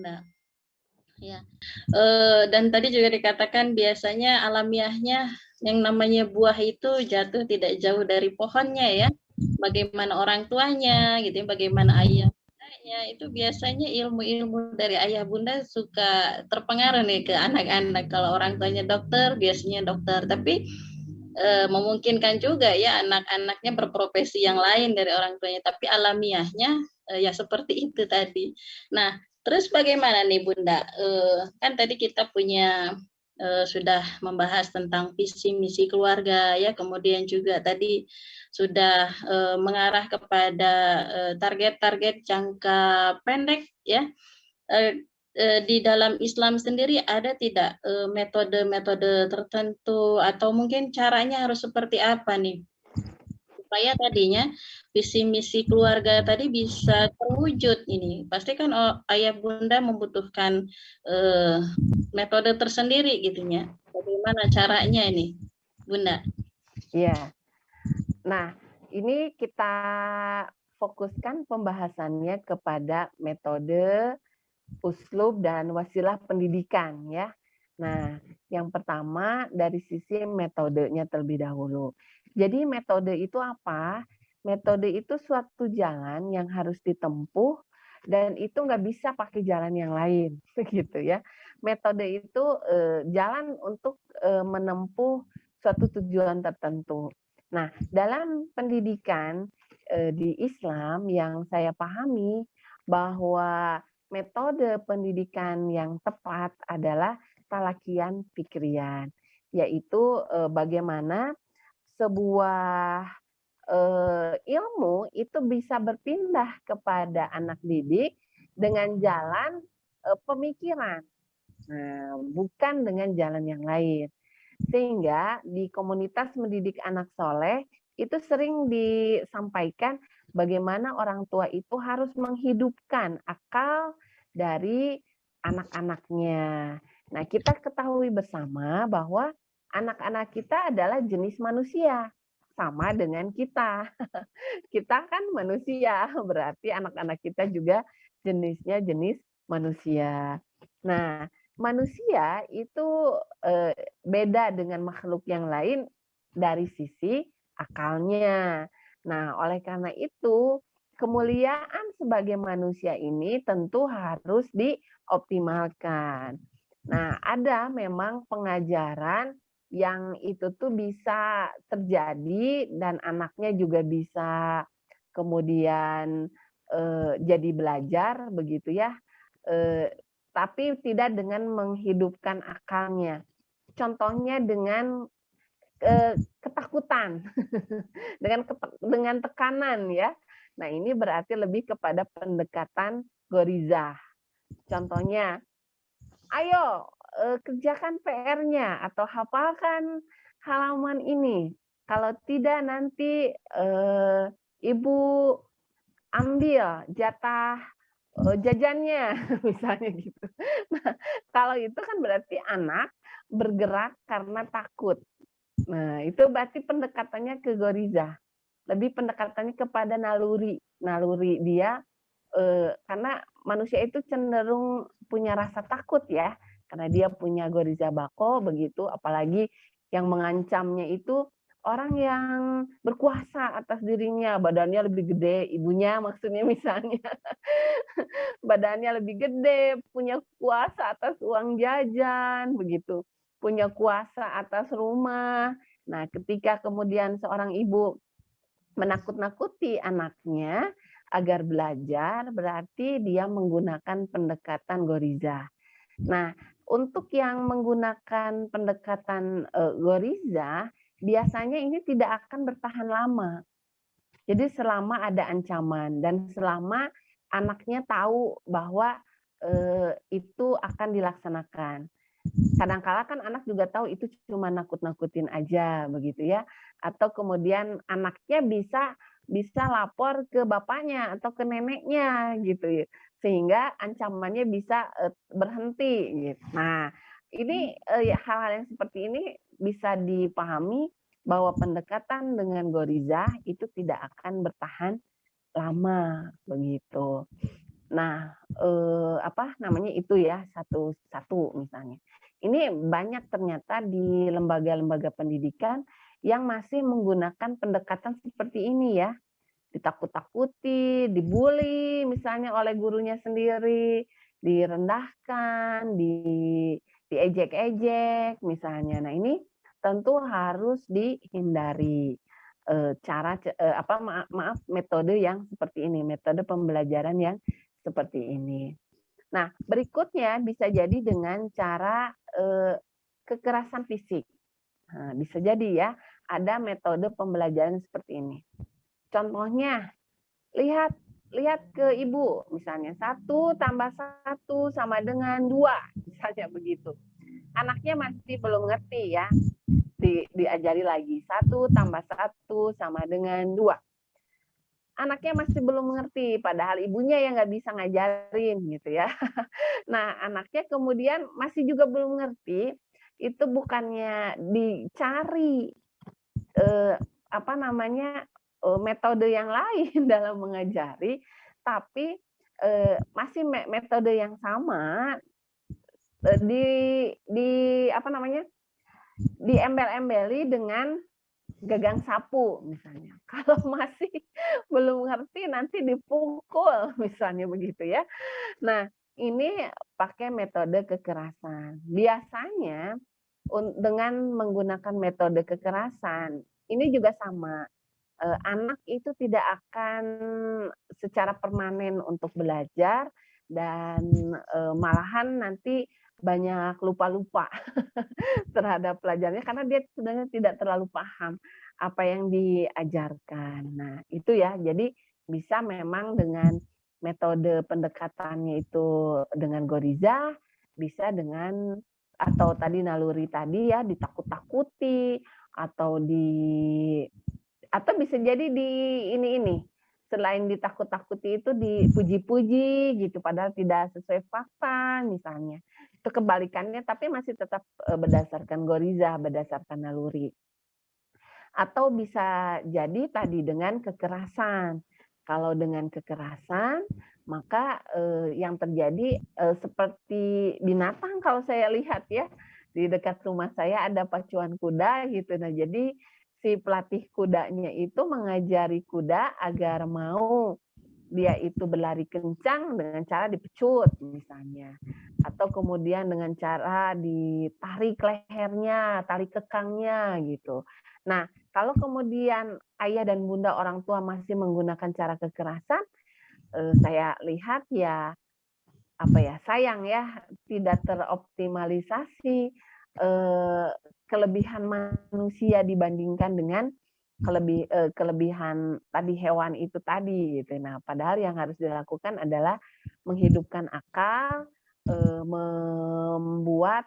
Bunda. Ya, dan tadi juga dikatakan biasanya alamiahnya yang namanya buah itu jatuh tidak jauh dari pohonnya ya. Bagaimana orang tuanya gitu ya, bagaimana ayah bundanya, itu biasanya ilmu-ilmu dari ayah bunda suka terpengaruh nih ke anak-anak. Kalau orang tuanya dokter, biasanya dokter. Tapi memungkinkan juga ya anak-anaknya berprofesi yang lain dari orang tuanya, tapi alamiahnya ya seperti itu tadi. Nah, terus bagaimana nih Bunda? Kan tadi kita punya sudah membahas tentang visi misi keluarga ya, kemudian juga tadi sudah mengarah kepada target-target jangka pendek ya. Eh, di dalam Islam sendiri ada tidak metode-metode tertentu atau mungkin caranya harus seperti apa nih supaya tadinya visi misi keluarga tadi bisa terwujud ini? Pasti kan ayah bunda membutuhkan metode tersendiri gitunya. Bagaimana caranya ini, Bunda? Iya. Nah, ini kita fokuskan pembahasannya kepada metode, uslub, dan wasilah pendidikan ya. Nah, yang pertama dari sisi metodenya terlebih dahulu. Jadi metode itu apa? Metode itu suatu jalan yang harus ditempuh dan itu nggak bisa pakai jalan yang lain, begitu ya. Metode itu jalan untuk menempuh suatu tujuan tertentu. Nah, dalam pendidikan di Islam yang saya pahami bahwa metode pendidikan yang tepat adalah talakian fikrian, yaitu bagaimana sebuah ilmu itu bisa berpindah kepada anak didik dengan jalan pemikiran, bukan dengan jalan yang lain. Sehingga di komunitas mendidik anak soleh itu sering disampaikan bagaimana orang tua itu harus menghidupkan akal dari anak-anaknya. Nah, kita ketahui bersama bahwa anak-anak kita adalah jenis manusia, sama dengan kita. Kita kan manusia, berarti anak-anak kita juga jenisnya jenis manusia. Nah, manusia itu beda dengan makhluk yang lain dari sisi akalnya. Nah, oleh karena itu, kemuliaan sebagai manusia ini tentu harus dioptimalkan. Nah, ada memang pengajaran yang itu tuh bisa terjadi dan anaknya juga bisa kemudian jadi belajar begitu ya, tapi tidak dengan menghidupkan akalnya. Contohnya dengan ketakutan, dengan tekanan ya. Nah, ini berarti lebih kepada pendekatan gorizah. Contohnya, ayo kerjakan PR-nya atau hafalkan halaman ini. Kalau tidak nanti ibu ambil jatah jajannya, misalnya gitu. Nah, kalau itu kan berarti anak bergerak karena takut. Nah, itu berarti pendekatannya ke goriza. Lebih pendekatannya kepada naluri. Naluri dia, karena manusia itu cenderung punya rasa takut ya. Karena dia punya goriza bako, begitu. Apalagi yang mengancamnya itu orang yang berkuasa atas dirinya. Badannya lebih gede, ibunya maksudnya misalnya. Badannya lebih gede, punya kuasa atas uang jajan, begitu. Punya kuasa atas rumah. Nah, ketika kemudian seorang ibu menakut-nakuti anaknya agar belajar, berarti dia menggunakan pendekatan goriza. Nah, untuk yang menggunakan pendekatan goriza, biasanya ini tidak akan bertahan lama. Jadi selama ada ancaman dan selama anaknya tahu bahwa itu akan dilaksanakan. Kadang-kala kan anak juga tahu itu cuma nakut-nakutin aja begitu ya. Atau kemudian anaknya bisa lapor ke bapaknya atau ke neneknya gitu ya. Sehingga ancamannya bisa berhenti gitu. Nah, ini hal-hal yang seperti ini bisa dipahami bahwa pendekatan dengan gorizah itu tidak akan bertahan lama begitu. Nah, apa namanya itu ya, satu misalnya. Ini banyak ternyata di lembaga-lembaga pendidikan yang masih menggunakan pendekatan seperti ini ya, ditakut-takuti, dibully misalnya oleh gurunya sendiri, direndahkan, diejek-ejek misalnya. Nah, ini tentu harus dihindari. Maaf, metode yang seperti ini, metode pembelajaran yang seperti ini. Nah, berikutnya bisa jadi dengan cara kekerasan fisik. Nah, bisa jadi ya, ada metode pembelajaran seperti ini. Contohnya, lihat ke ibu, misalnya 1 tambah 1 sama dengan 2, misalnya begitu. Anaknya masih belum ngerti ya, diajari lagi 1 tambah 1 sama dengan 2. Anaknya masih belum mengerti, padahal ibunya yang nggak bisa ngajarin gitu ya. Nah, anaknya kemudian masih juga belum ngerti, itu bukannya dicari metode yang lain dalam mengajari, tapi masih metode yang sama diembel-embeli dengan gagang sapu misalnya. Kalau masih belum ngerti nanti dipukul misalnya begitu ya. Nah, ini pakai metode kekerasan. Biasanya dengan menggunakan metode kekerasan, ini juga sama. Anak itu tidak akan secara permanen untuk belajar dan malahan nanti banyak lupa-lupa terhadap pelajarannya karena dia sebenarnya tidak terlalu paham apa yang diajarkan. Nah, itu ya. Jadi bisa memang dengan metode pendekatannya itu dengan goriza, bisa dengan atau tadi naluri tadi ya ditakut-takuti atau bisa jadi di ini selain ditakut-takuti itu dipuji-puji gitu padahal tidak sesuai fakta misalnya. Itu kebalikannya tapi masih tetap berdasarkan goriza, berdasarkan naluri. Atau bisa jadi tadi dengan kekerasan. Kalau dengan kekerasan, maka yang terjadi seperti binatang kalau saya lihat ya, di dekat rumah saya ada pacuan kuda gitu. Nah, jadi si pelatih kudanya itu mengajari kuda agar mau dia itu berlari kencang dengan cara dipecut misalnya. Atau kemudian dengan cara ditarik lehernya, tarik kekangnya gitu. Nah, kalau kemudian ayah dan bunda orang tua masih menggunakan cara kekerasan, saya lihat ya sayang ya tidak teroptimalisasi kelebihan manusia dibandingkan dengan kelebihan tadi hewan itu tadi gitu. Nah, padahal yang harus dilakukan adalah menghidupkan akal, membuat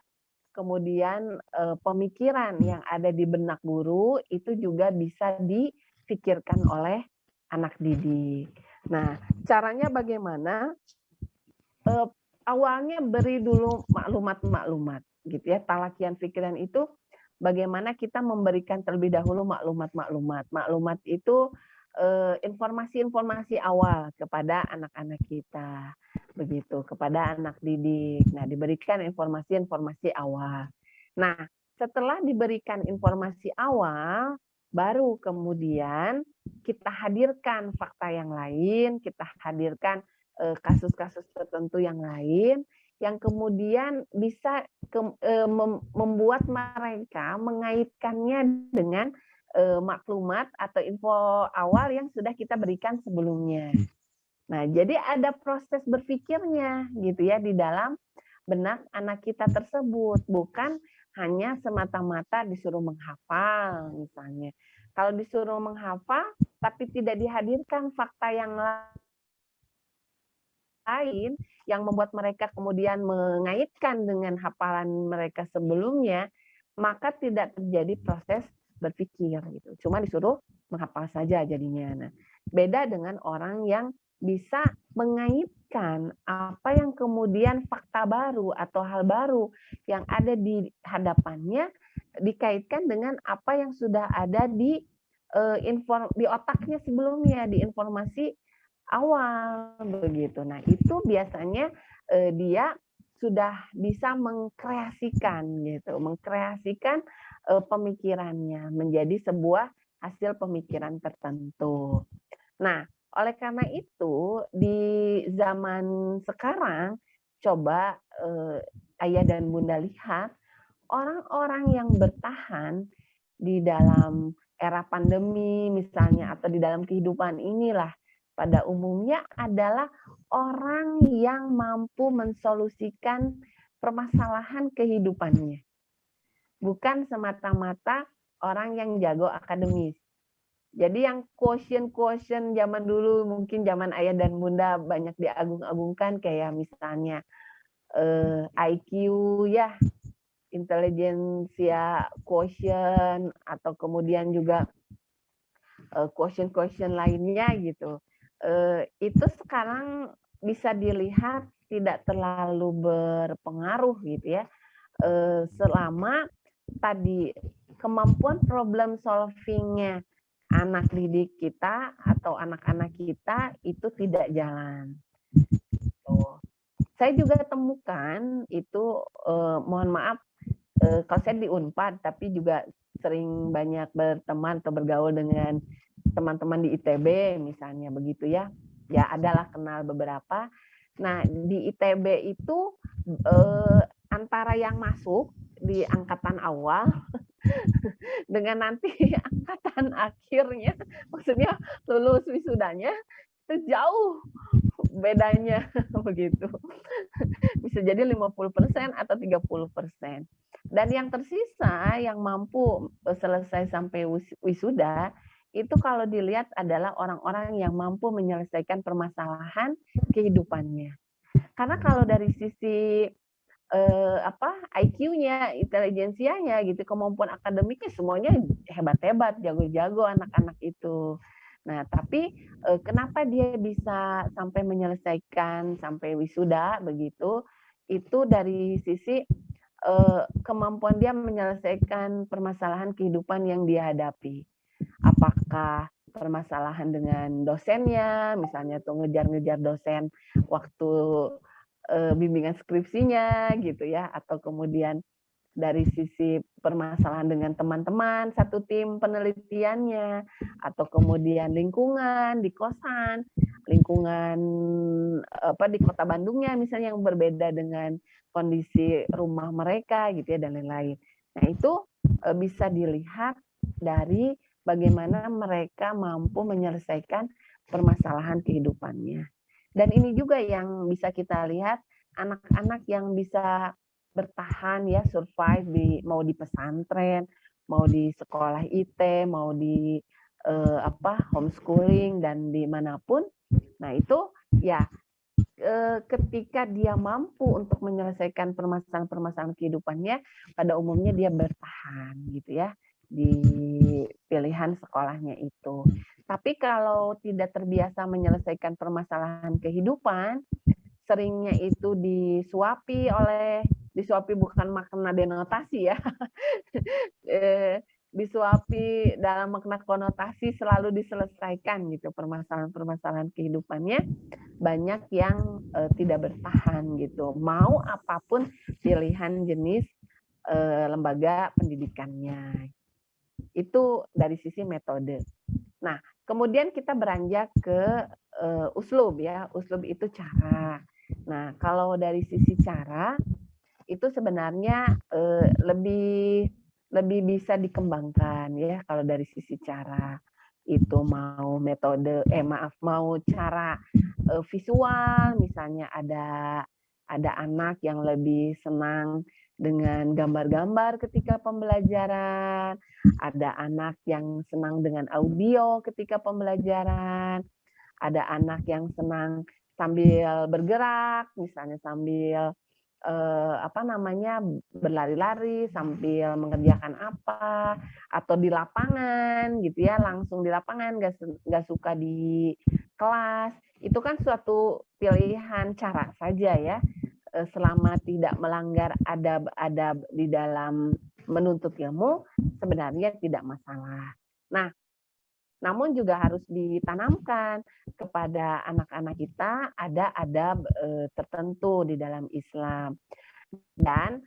kemudian pemikiran yang ada di benak guru itu juga bisa dipikirkan oleh anak didik. Nah, caranya bagaimana? Awalnya beri dulu maklumat-maklumat gitu ya. Talakian pikiran itu bagaimana kita memberikan terlebih dahulu maklumat-maklumat. Maklumat itu informasi-informasi awal kepada anak-anak kita, begitu, kepada anak didik. Nah, diberikan informasi-informasi awal. Nah, setelah diberikan informasi awal, baru kemudian kita hadirkan fakta yang lain, kita hadirkan kasus-kasus tertentu yang lain, yang kemudian bisa membuat mereka mengaitkannya dengan maklumat atau info awal yang sudah kita berikan sebelumnya. Nah, jadi ada proses berpikirnya gitu ya di dalam benak anak kita tersebut, bukan hanya semata-mata disuruh menghafal misalnya. Kalau disuruh menghafal tapi tidak dihadirkan fakta yang lain yang membuat mereka kemudian mengaitkan dengan hafalan mereka sebelumnya, maka tidak terjadi proses berpikir gitu. Cuma disuruh menghafal saja jadinya. Nah, beda dengan orang yang bisa mengaitkan apa yang kemudian fakta baru atau hal baru yang ada di hadapannya dikaitkan dengan apa yang sudah ada di otaknya sebelumnya, di informasi awal begitu. Nah, itu biasanya dia sudah bisa mengkreasikan gitu, mengkreasikan pemikirannya menjadi sebuah hasil pemikiran tertentu. Nah, oleh karena itu di zaman sekarang coba Ayah dan Bunda lihat orang-orang yang bertahan di dalam era pandemi misalnya atau di dalam kehidupan inilah pada umumnya adalah orang yang mampu mensolusikan permasalahan kehidupannya. Bukan semata-mata orang yang jago akademis. Jadi yang quotient zaman dulu mungkin zaman Ayah dan Bunda banyak diagung-agungkan kayak misalnya IQ ya, intelijensia quotient atau kemudian juga quotient lainnya gitu. Itu sekarang bisa dilihat tidak terlalu berpengaruh gitu ya. Selama tadi kemampuan problem solving-nya anak didik kita atau anak-anak kita itu tidak jalan. Saya juga temukan itu, mohon maaf, kalau saya di Unpad, tapi juga sering banyak berteman atau bergaul dengan teman-teman di ITB misalnya begitu ya. Ya adalah kenal beberapa. Nah di ITB itu antara yang masuk di angkatan awal dengan nanti angkatan akhirnya, maksudnya lulus wisudanya itu jauh bedanya begitu. Bisa jadi 50% atau 30%. Dan yang tersisa yang mampu selesai sampai wisuda itu kalau dilihat adalah orang-orang yang mampu menyelesaikan permasalahan kehidupannya. Karena kalau dari sisi IQ-nya, intelijensianya gitu, kemampuan akademiknya semuanya hebat-hebat, jago-jago anak-anak itu. Nah, tapi kenapa dia bisa sampai menyelesaikan sampai wisuda begitu? Itu dari sisi kemampuan dia menyelesaikan permasalahan kehidupan yang dia hadapi. Apakah permasalahan dengan dosennya, misalnya tuh ngejar-ngejar dosen waktu bimbingan skripsinya gitu ya, atau kemudian dari sisi permasalahan dengan teman-teman satu tim penelitiannya, atau kemudian lingkungan di kosan, lingkungan di kota Bandungnya misalnya yang berbeda dengan kondisi rumah mereka gitu ya dan lain-lain. Nah itu bisa dilihat dari bagaimana mereka mampu menyelesaikan permasalahan kehidupannya. Dan ini juga yang bisa kita lihat anak-anak yang bisa bertahan ya, survive mau di pesantren, mau di sekolah IT, mau di homeschooling dan dimanapun. Nah itu ya ketika dia mampu untuk menyelesaikan permasalahan-permasalahan kehidupannya, pada umumnya dia bertahan gitu ya di pilihan sekolahnya itu. Tapi kalau tidak terbiasa menyelesaikan permasalahan kehidupan, seringnya itu disuapi bukan makna denotasi ya, disuapi dalam makna konotasi selalu diselesaikan gitu permasalahan-permasalahan kehidupannya, banyak yang tidak bertahan gitu. Mau apapun pilihan jenis lembaga pendidikannya. Itu dari sisi metode. Nah, kemudian kita beranjak ke uslub ya. Uslub itu cara. Nah, kalau dari sisi cara itu sebenarnya lebih bisa dikembangkan ya kalau dari sisi cara. Itu mau metode mau cara visual, misalnya ada anak yang lebih senang dengan gambar-gambar ketika pembelajaran, ada anak yang senang dengan audio ketika pembelajaran, ada anak yang senang sambil bergerak, misalnya sambil berlari-lari sambil mengerjakan apa, atau di lapangan gitu ya, langsung di lapangan, nggak suka di kelas. Itu kan suatu pilihan cara saja ya, selama tidak melanggar adab-adab di dalam menuntut ilmu, sebenarnya tidak masalah. Nah, Namun juga harus ditanamkan kepada anak-anak kita ada adab tertentu di dalam Islam. Dan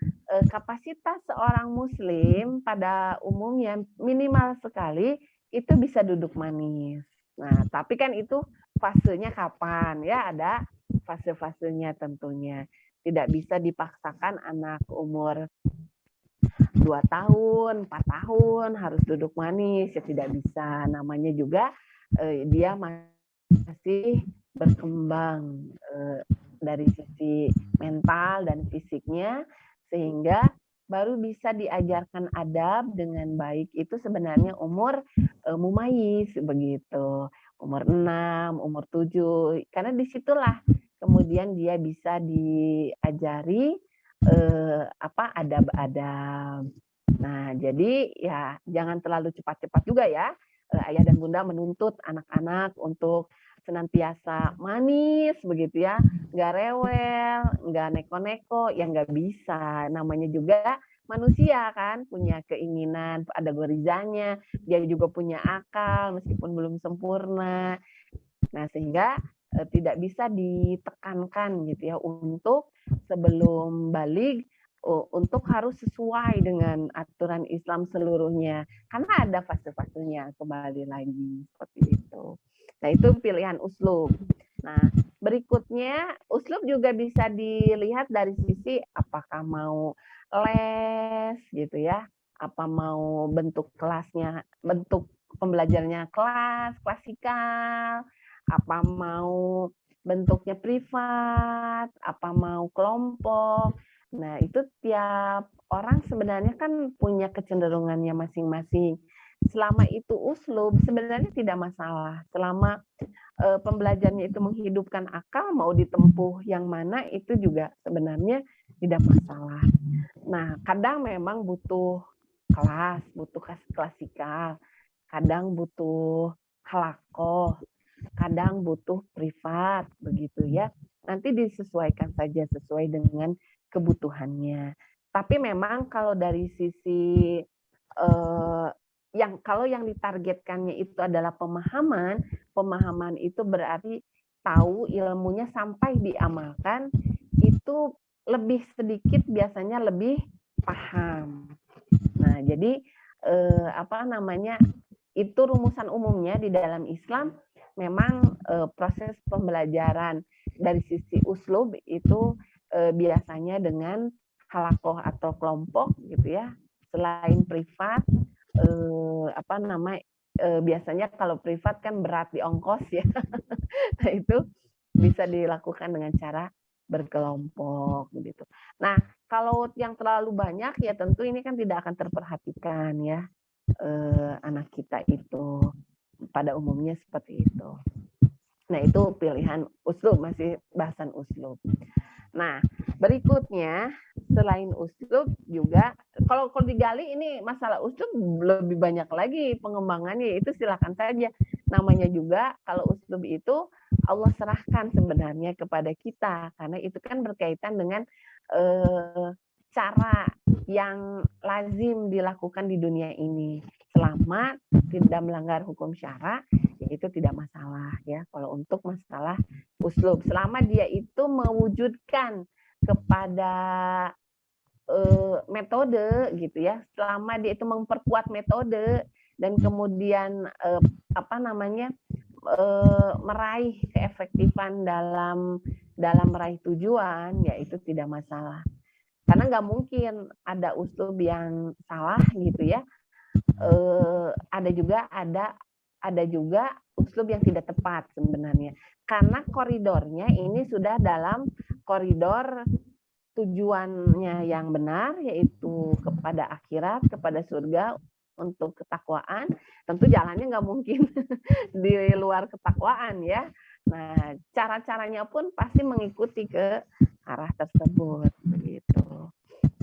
kapasitas seorang muslim pada umumnya minimal sekali itu bisa duduk manis. Nah, tapi kan itu fasenya kapan ya, ada fase-fasenya tentunya. Tidak bisa dipaksakan anak umur 2 tahun, 4 tahun harus duduk manis, ya tidak bisa. Namanya juga dia masih berkembang dari sisi mental dan fisiknya, sehingga baru bisa diajarkan adab dengan baik itu sebenarnya umur mumayyiz begitu, umur 6, umur 7, karena disitulah kemudian dia bisa diajari adab-adab. Nah, jadi ya jangan terlalu cepat-cepat juga ya. Ayah dan bunda menuntut anak-anak untuk senantiasa manis begitu ya, nggak rewel, nggak neko-neko, ya nggak bisa. Namanya juga manusia kan, punya keinginan, ada gorizanya, dia juga punya akal meskipun belum sempurna. Nah, sehingga tidak bisa ditekankan gitu ya untuk sebelum balik untuk harus sesuai dengan aturan Islam seluruhnya. Karena ada fase-fasenya kembali lagi seperti itu. Nah, itu pilihan uslub. Nah, berikutnya uslub juga bisa dilihat dari sisi apakah mau les gitu ya, apa mau bentuk kelasnya, bentuk pembelajarannya kelas, klasikal, apa mau bentuknya privat, apa mau kelompok. Nah, itu tiap orang sebenarnya kan punya kecenderungannya masing-masing. Selama itu uslub, sebenarnya tidak masalah. Selama pembelajarannya itu menghidupkan akal, mau ditempuh yang mana, itu juga sebenarnya tidak masalah. Nah, kadang memang butuh kelas, butuh klasikal, kadang butuh halakoh, kadang butuh privat, begitu ya. Nanti disesuaikan saja sesuai dengan kebutuhannya. Tapi memang kalau dari sisi kalau yang ditargetkannya itu adalah pemahaman itu berarti tahu ilmunya sampai diamalkan, itu lebih sedikit biasanya lebih paham. Nah, jadi itu rumusan umumnya di dalam Islam memang proses pembelajaran dari sisi uslub itu biasanya dengan halakoh atau kelompok gitu ya. Selain privat, biasanya kalau privat kan berat di ongkos ya. Nah, itu bisa dilakukan dengan cara berkelompok gitu. Nah, kalau yang terlalu banyak ya tentu ini kan tidak akan terperhatikan ya anak kita itu pada umumnya seperti itu. Nah, itu pilihan uslub, masih bahasan uslub. Nah, berikutnya selain uslub juga kalau digali ini masalah uslub lebih banyak lagi pengembangannya, itu silakan saja. Namanya juga kalau uslub itu Allah serahkan sebenarnya kepada kita, karena itu kan berkaitan dengan cara yang lazim dilakukan di dunia ini. Selama tidak melanggar hukum syara, ya itu tidak masalah ya. Kalau untuk masalah uslub, selama dia itu mewujudkan kepada metode gitu ya, selama dia itu memperkuat metode dan kemudian meraih keefektifan dalam meraih tujuan, ya itu tidak masalah. Karena nggak mungkin ada uslub yang salah gitu ya. Ada juga uslub yang tidak tepat sebenarnya. Karena koridornya ini sudah dalam koridor tujuannya yang benar, yaitu kepada akhirat, kepada surga, untuk ketakwaan. Tentu jalannya nggak mungkin di luar ketakwaan ya. Nah, cara-caranya pun pasti mengikuti ke arah tersebut begitu.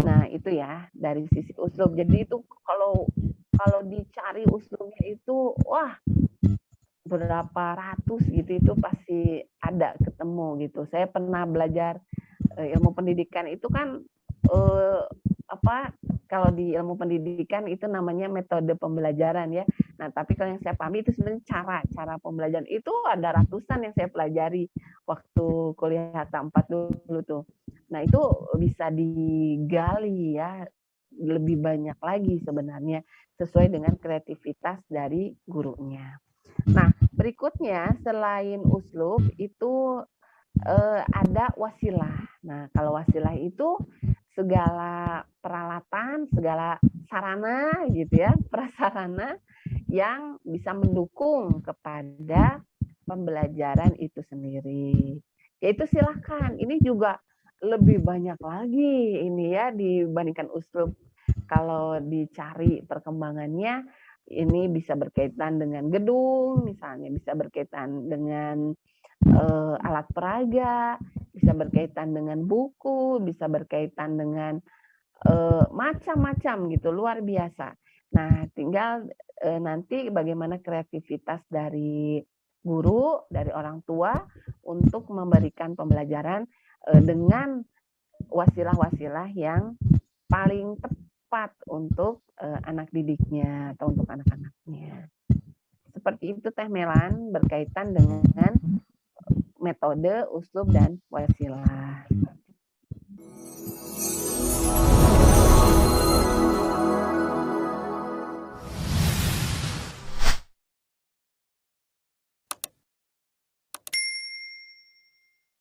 Nah, itu ya dari sisi uslub. Jadi itu kalau dicari uslubnya itu wah berapa ratus gitu, itu pasti ada ketemu gitu. Saya pernah belajar ilmu pendidikan itu kan Kalau di ilmu pendidikan itu namanya metode pembelajaran ya. Nah, tapi kalau yang saya pahami itu sebenarnya cara pembelajaran. Itu ada ratusan yang saya pelajari waktu kuliah H4 dulu tuh. Nah, itu bisa digali ya lebih banyak lagi sebenarnya sesuai dengan kreativitas dari gurunya. Nah, berikutnya selain uslub itu ada wasilah. Nah, kalau wasilah itu segala peralatan, segala sarana gitu ya, prasarana yang bisa mendukung kepada pembelajaran itu sendiri. Yaitu silahkan, ini juga lebih banyak lagi ini ya dibandingkan uslub. Kalau dicari perkembangannya, ini bisa berkaitan dengan gedung, misalnya bisa berkaitan dengan alat peraga, bisa berkaitan dengan buku, bisa berkaitan dengan macam-macam gitu, luar biasa. Nah, tinggal nanti bagaimana kreativitas dari guru, dari orang tua untuk memberikan pembelajaran dengan wasilah-wasilah yang paling tepat untuk anak didiknya atau untuk anak-anaknya. Seperti itu Teh Melan berkaitan dengan metode, uslub, dan wasilah.